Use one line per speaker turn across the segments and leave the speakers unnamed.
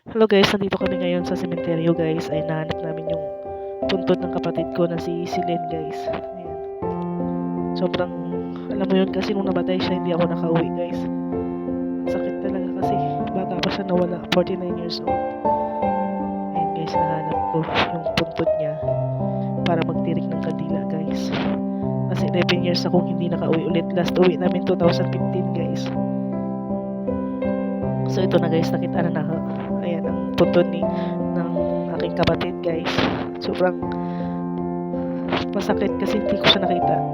Hello guys, nandito kami ngayon sa sementeryo guys. Ay nahanap namin yung puntod ng kapatid ko na si Len guys. Ayan. Sobrang, alam mo yun kasi nung namatay siya hindi ako nakauwi guys. Ang sakit talaga kasi bata pa siya nawala, 49 years old. Ayan guys, nahanap ko yung puntod niya para magtirik ng kandila guys. Kasi 11 years akong hindi nakauwi ulit. Last uwi namin 2015 guys. So ito na guys, nakita na na. Ayan ang puntod ng aking kapatid guys. Sobrang masakit kasi hindi ko siya nakita. Ayan,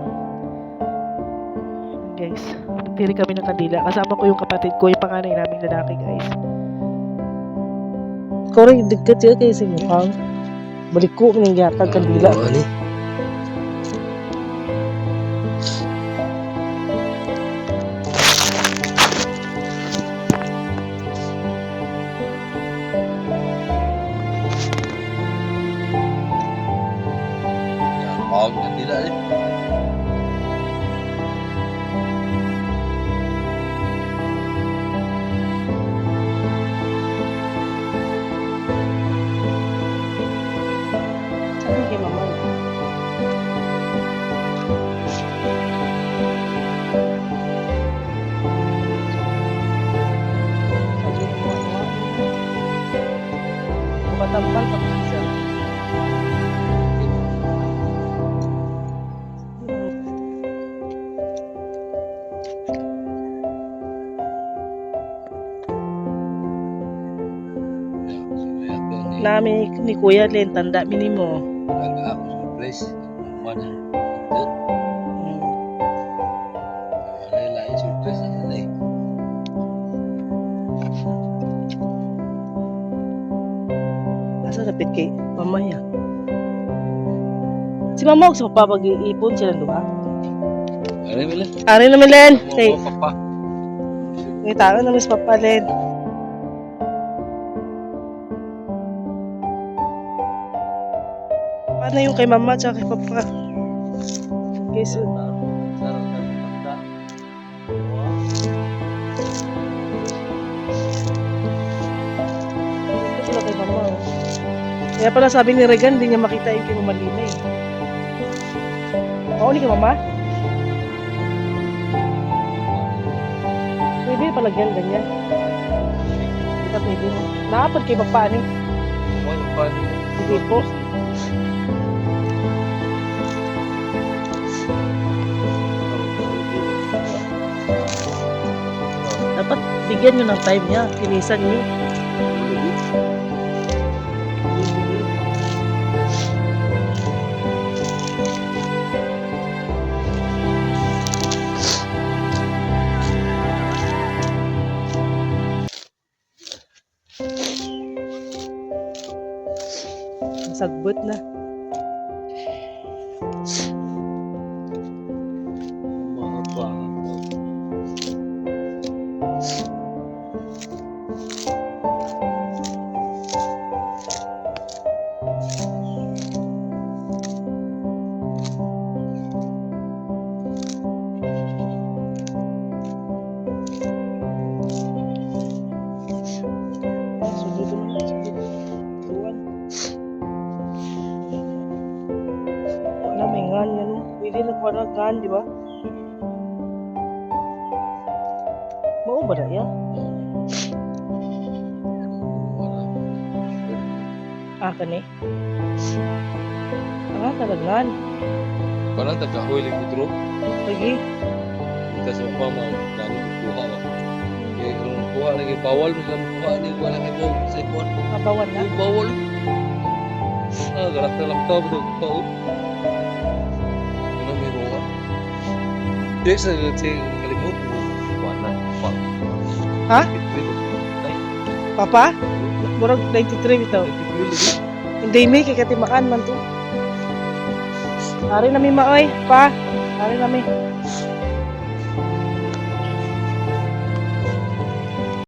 guys, nagtiri kami ng kandila. Kasama ko yung kapatid ko, yung panganay naming lalaki guys.
Ikaw rin, dagkat siya kayo sa mukhang. Balik ko ng yatag kandila.
Ano? Hog na nila eh.
Sabi kay mama. Sabi mo mama. Matampal pa isa. Nami ni Kuya Len, tanda minimo.
Talaga ako surprise. Mana? Wala lain surprise na nila eh.
Asa napit kay mama niya? Si mama sa papa pag-iipon silang duha.
Ano nila?
Ari na Milen. Kay
Mga papa.
may tao na mas papa Len. Paano yung kay mama at kay papa? Okay, so ito sila kay mama. Oh. Kaya pala sabi ni Regan, hindi niya makita yung kay Mama Lina eh. Oo, ni kay mama? Pwede palagyan ganyan. Hindi ka pwede mo. Nakapad kay papa ni.
Ano pa ni?
Hindi po. Dapat bigyan nyo ng time niya. Kinisan nyo. Sagbot na.
Mga pa.
Sugod na. Sugod. Tuwan. Wala, may ngan yan. Pwede na para ngan, di ba? Mao ba na yan? Kani? Kalagan.
Parang tagahoy lang kudro.
Lagi.
Kita sa mama lalo buha ba. Kaya kung buha lagi bawal mo lang buha ni wala kay bo sa ikon.
Kabawan na.
Bawal. Garak na lakta ba daw pa o. Ano may buha? Di sa kalimut. Wala pa.
Ha? Papa? Murag 93 bitaw. Hindi may kay katimakan man to. Ari na mi maoy, pa. Ari na mi.